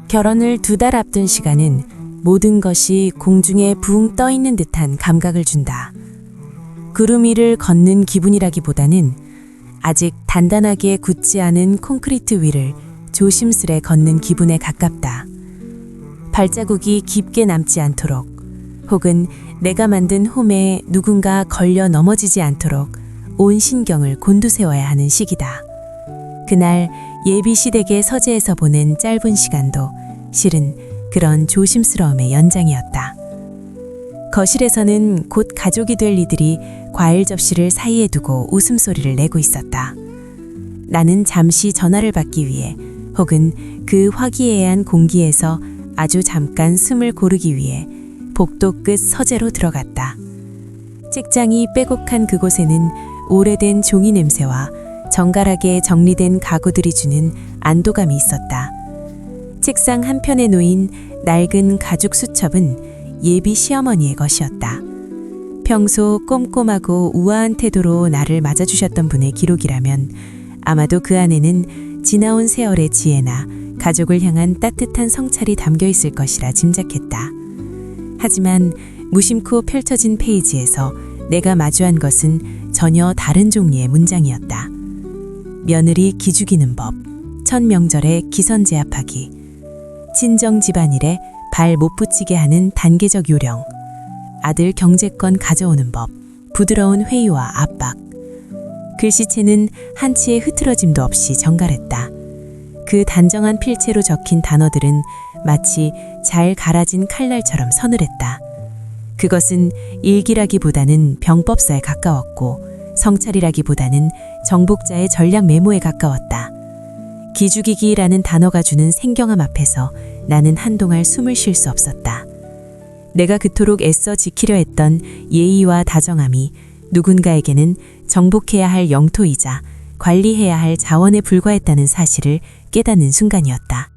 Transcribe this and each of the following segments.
결혼을 2달 앞둔 시간은 모든 것이 공중에 붕 떠 있는 듯한 감각을 준다. 구름 위를 걷는 기분이라기보다는 아직 단단하게 굳지 않은 콘크리트 위를 조심스레 걷는 기분에 가깝다. 발자국이 깊게 남지 않도록, 혹은 내가 만든 홈에 누군가 걸려 넘어지지 않도록 온 신경을 곤두세워야 하는 시기다. 그날 예비 시댁의 서재에서 보낸 짧은 시간도 실은 그런 조심스러움의 연장이었다. 거실에서는 곧 가족이 될 이들이 과일 접시를 사이에 두고 웃음소리를 내고 있었다. 나는 잠시 전화를 받기 위해, 혹은 그 화기애애한 공기에서 아주 잠깐 숨을 고르기 위해 복도 끝 서재로 들어갔다. 책장이 빼곡한 그곳에는 오래된 종이 냄새와 정갈하게 정리된 가구들이 주는 안도감이 있었다. 책상 한편에 놓인 낡은 가죽 수첩은 예비 시어머니의 것이었다. 평소 꼼꼼하고 우아한 태도로 나를 맞아주셨던 분의 기록이라면 아마도 그 안에는 지나온 세월의 지혜나 가족을 향한 따뜻한 성찰이 담겨 있을 것이라 짐작했다. 하지만 무심코 펼쳐진 페이지에서 내가 마주한 것은 전혀 다른 종류의 문장이었다. 며느리 기죽이는 법, 첫 명절에 기선 제압하기, 친정 집안일에 발 못 붙이게 하는 단계적 요령, 아들 경제권 가져오는 법, 부드러운 회유와 압박. 글씨체는 한치의 흐트러짐도 없이 정갈했다. 그 단정한 필체로 적힌 단어들은 마치 잘 갈아진 칼날처럼 서늘했다. 그것은 일기라기보다는 병법서에 가까웠고 성찰이라기보다는 정복자의 전략 메모에 가까웠다. 기죽이기라는 단어가 주는 생경함 앞에서 나는 한동안 숨을 쉴 수 없었다. 내가 그토록 애써 지키려 했던 예의와 다정함이 누군가에게는 정복해야 할 영토이자 관리해야 할 자원에 불과했다는 사실을 깨닫는 순간이었다.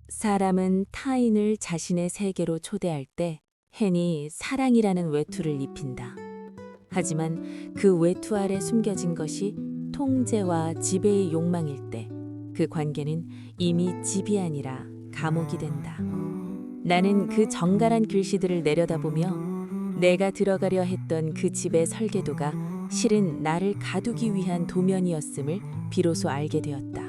사람은 타인을 자신의 세계로 초대할 때 흔히 사랑이라는 외투를 입힌다. 하지만 그 외투 아래 숨겨진 것이 통제와 지배의 욕망일 때 그 관계는 이미 집이 아니라 감옥이 된다. 나는 그 정갈한 글씨들을 내려다보며 내가 들어가려 했던 그 집의 설계도가 실은 나를 가두기 위한 도면이었음을 비로소 알게 되었다.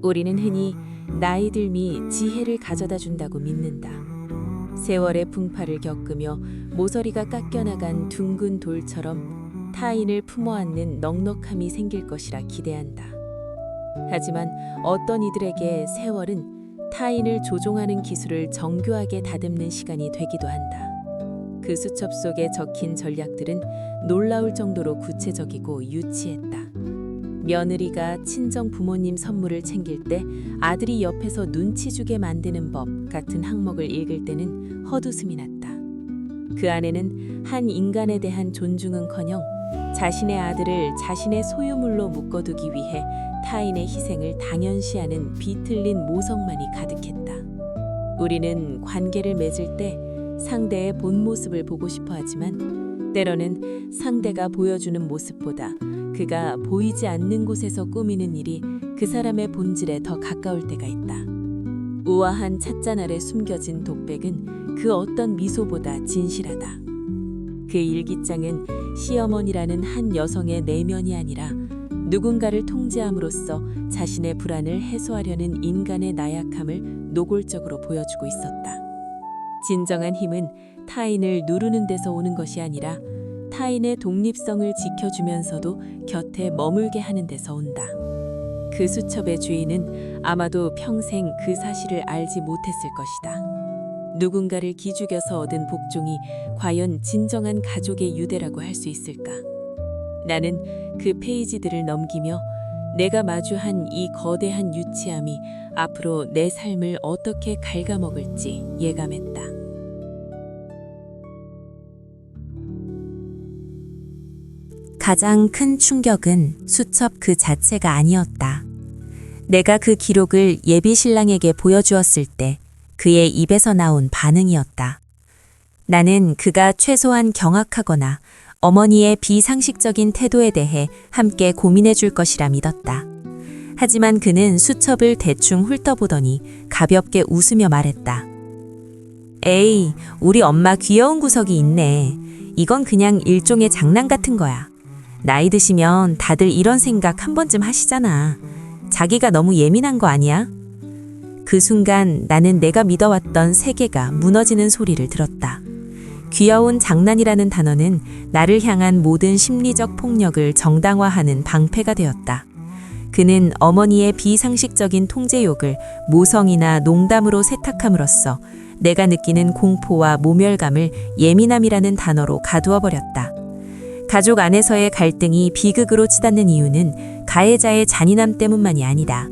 우리는 흔히 나이 들미 지혜를 가져다 준다고 믿는다. 세월의 풍파를 겪으며 모서리가 깎여나간 둥근 돌처럼 타인을 품어안는 넉넉함이 생길 것이라 기대한다. 하지만 어떤 이들에게 세월은 타인을 조종하는 기술을 정교하게 다듬는 시간이 되기도 한다. 그 수첩 속에 적힌 전략들은 놀라울 정도로 구체적이고 유치했다. 며느리가 친정 부모님 선물을 챙길 때 아들이 옆에서 눈치 주게 만드는 법 같은 항목을 읽을 때는 헛웃음이 났다. 그 안에는 한 인간에 대한 존중은커녕 자신의 아들을 자신의 소유물로 묶어두기 위해 타인의 희생을 당연시하는 비틀린 모성만이 가득했다. 우리는 관계를 맺을 때 상대의 본 모습을 보고 싶어 하지만 때로는 상대가 보여주는 모습보다 그가 보이지 않는 곳에서 꾸미는 일이 그 사람의 본질에 더 가까울 때가 있다. 우아한 찻잔 아래 숨겨진 독백은 그 어떤 미소보다 진실하다. 그 일기장은 시어머니라는 한 여성의 내면이 아니라 누군가를 통제함으로써 자신의 불안을 해소하려는 인간의 나약함을 노골적으로 보여주고 있었다. 진정한 힘은 타인을 누르는 데서 오는 것이 아니라 타인의 독립성을 지켜주면서도 곁에 머물게 하는 데서 온다. 그 수첩의 주인은 아마도 평생 그 사실을 알지 못했을 것이다. 누군가를 기죽여서 얻은 복종이 과연 진정한 가족의 유대라고 할 수 있을까? 나는 그 페이지들을 넘기며 내가 마주한 이 거대한 유치함이 앞으로 내 삶을 어떻게 갉아먹을지 예감했다. 가장 큰 충격은 수첩 그 자체가 아니었다. 내가 그 기록을 예비 신랑에게 보여주었을 때 그의 입에서 나온 반응이었다. 나는 그가 최소한 경악하거나 어머니의 비상식적인 태도에 대해 함께 고민해 줄 것이라 믿었다. 하지만 그는 수첩을 대충 훑어보더니 가볍게 웃으며 말했다. 에이, 우리 엄마 귀여운 구석이 있네. 이건 그냥 일종의 장난 같은 거야. 나이 드시면 다들 이런 생각 한 번쯤 하시잖아. 자기가 너무 예민한 거 아니야? 그 순간 나는 내가 믿어왔던 세계가 무너지는 소리를 들었다. 귀여운 장난이라는 단어는 나를 향한 모든 심리적 폭력을 정당화하는 방패가 되었다. 그는 어머니의 비상식적인 통제욕을 모성이나 농담으로 세탁함으로써 내가 느끼는 공포와 모멸감을 예민함이라는 단어로 가두어 버렸다. 가족 안에서의 갈등이 비극으로 치닫는 이유는 가해자의 잔인함 때문만이 아니다.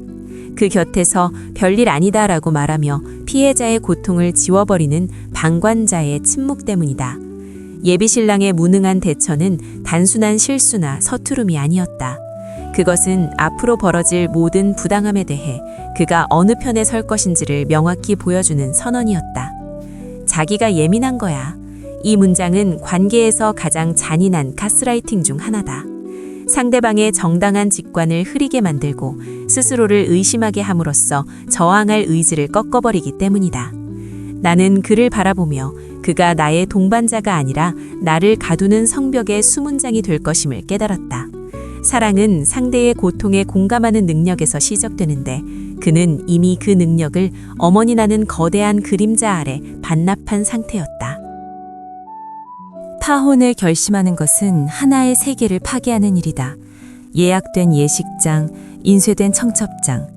그 곁에서 별일 아니다라고 말하며 피해자의 고통을 지워버리는 방관자의 침묵 때문이다. 예비신랑의 무능한 대처는 단순한 실수나 서투름이 아니었다. 그것은 앞으로 벌어질 모든 부당함에 대해 그가 어느 편에 설 것인지를 명확히 보여주는 선언이었다. 자기가 예민한 거야. 이 문장은 관계에서 가장 잔인한 가스라이팅 중 하나다. 상대방의 정당한 직관을 흐리게 만들고 스스로를 의심하게 함으로써 저항할 의지를 꺾어버리기 때문이다. 나는 그를 바라보며 그가 나의 동반자가 아니라 나를 가두는 성벽의 수문장이 될 것임을 깨달았다. 사랑은 상대의 고통에 공감하는 능력에서 시작되는데 그는 이미 그 능력을 어머니라는 거대한 그림자 아래 반납한 상태였다. 파혼을 결심하는 것은 하나의 세계를 파괴하는 일이다. 예약된 예식장, 인쇄된 청첩장,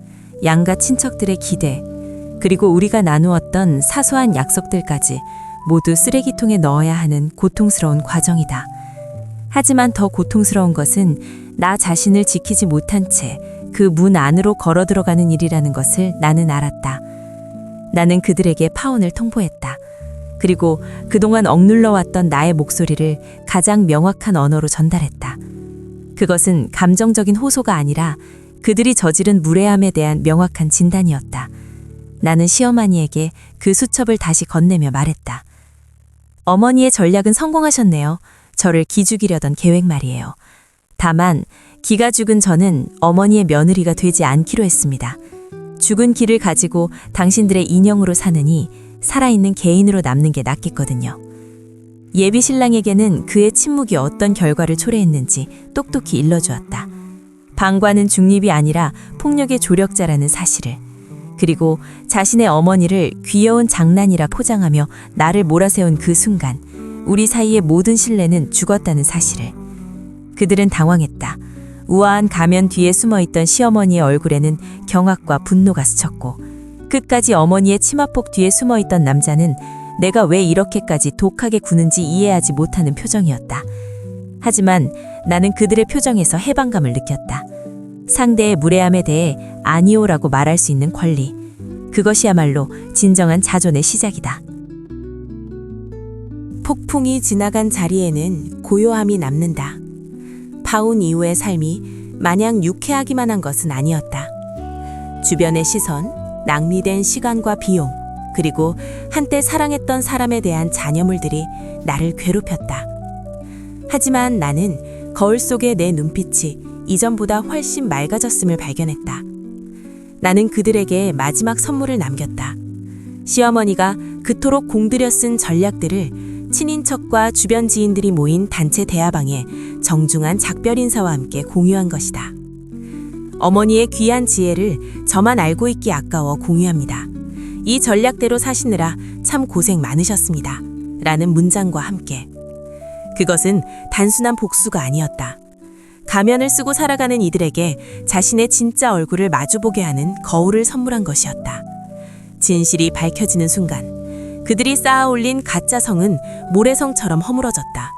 양가 친척들의 기대, 그리고 우리가 나누었던 사소한 약속들까지 모두 쓰레기통에 넣어야 하는 고통스러운 과정이다. 하지만 더 고통스러운 것은 나 자신을 지키지 못한 채 그 문 안으로 걸어 들어가는 일이라는 것을 나는 알았다. 나는 그들에게 파혼을 통보했다. 그리고 그동안 억눌러왔던 나의 목소리를 가장 명확한 언어로 전달했다. 그것은 감정적인 호소가 아니라 그들이 저지른 무례함에 대한 명확한 진단이었다. 나는 시어머니에게 그 수첩을 다시 건네며 말했다. 어머니의 전략은 성공하셨네요. 저를 기죽이려던 계획 말이에요. 다만 기가 죽은 저는 어머니의 며느리가 되지 않기로 했습니다. 죽은 기를 가지고 당신들의 인형으로 사느니 살아있는 개인으로 남는 게 낫겠거든요. 예비 신랑에게는 그의 침묵이 어떤 결과를 초래했는지 똑똑히 일러주었다. 방관은 중립이 아니라 폭력의 조력자라는 사실을, 그리고 자신의 어머니를 귀여운 장난이라 포장하며 나를 몰아세운 그 순간 우리 사이의 모든 신뢰는 죽었다는 사실을. 그들은 당황했다. 우아한 가면 뒤에 숨어있던 시어머니의 얼굴에는 경악과 분노가 스쳤고 끝까지 어머니의 치마폭 뒤에 숨어있던 남자는 내가 왜 이렇게까지 독하게 구는지 이해하지 못하는 표정이었다. 하지만 나는 그들의 표정에서 해방감을 느꼈다. 상대의 무례함에 대해 아니오라고 말할 수 있는 권리. 그것이야말로 진정한 자존의 시작이다. 폭풍이 지나간 자리에는 고요함이 남는다. 파혼 이후의 삶이 마냥 유쾌하기만 한 것은 아니었다. 주변의 시선, 낭비된 시간과 비용, 그리고 한때 사랑했던 사람에 대한 잔여물들이 나를 괴롭혔다. 하지만 나는 거울 속의 내 눈빛이 이전보다 훨씬 맑아졌음을 발견했다. 나는 그들에게 마지막 선물을 남겼다. 시어머니가 그토록 공들여 쓴 전략들을 친인척과 주변 지인들이 모인 단체 대화방에 정중한 작별 인사와 함께 공유한 것이다. 어머니의 귀한 지혜를 저만 알고 있기 아까워 공유합니다. 이 전략대로 사시느라 참 고생 많으셨습니다. 라는 문장과 함께. 그것은 단순한 복수가 아니었다. 가면을 쓰고 살아가는 이들에게 자신의 진짜 얼굴을 마주보게 하는 거울을 선물한 것이었다. 진실이 밝혀지는 순간 그들이 쌓아 올린 가짜성은 모래성처럼 허물어졌다.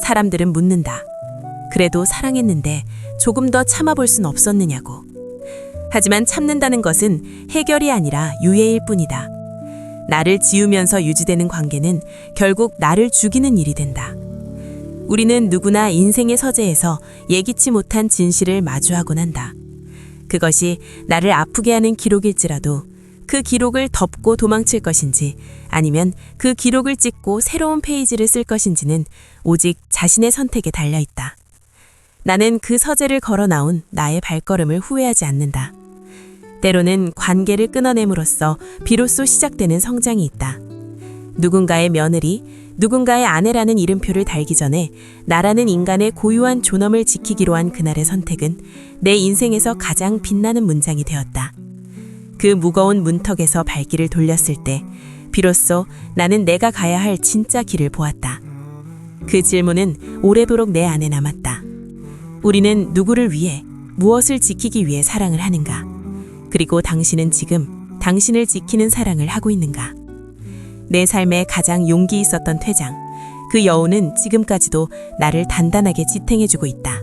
사람들은 묻는다. 그래도 사랑했는데 조금 더 참아볼 순 없었느냐고. 하지만 참는다는 것은 해결이 아니라 유예일 뿐이다. 나를 지우면서 유지되는 관계는 결국 나를 죽이는 일이 된다. 우리는 누구나 인생의 서재에서 예기치 못한 진실을 마주하곤 한다. 그것이 나를 아프게 하는 기록일지라도 그 기록을 덮고 도망칠 것인지 아니면 그 기록을 찍고 새로운 페이지를 쓸 것인지는 오직 자신의 선택에 달려있다. 나는 그 서재를 걸어 나온 나의 발걸음을 후회하지 않는다. 때로는 관계를 끊어냄으로써 비로소 시작되는 성장이 있다. 누군가의 며느리, 누군가의 아내라는 이름표를 달기 전에 나라는 인간의 고유한 존엄을 지키기로 한 그날의 선택은 내 인생에서 가장 빛나는 문장이 되었다. 그 무거운 문턱에서 발길을 돌렸을 때 비로소 나는 내가 가야 할 진짜 길을 보았다. 그 질문은 오래도록 내 안에 남았다. 우리는 누구를 위해, 무엇을 지키기 위해 사랑을 하는가? 그리고 당신은 지금 당신을 지키는 사랑을 하고 있는가? 내 삶에 가장 용기 있었던 퇴장, 그 여운은 지금까지도 나를 단단하게 지탱해주고 있다.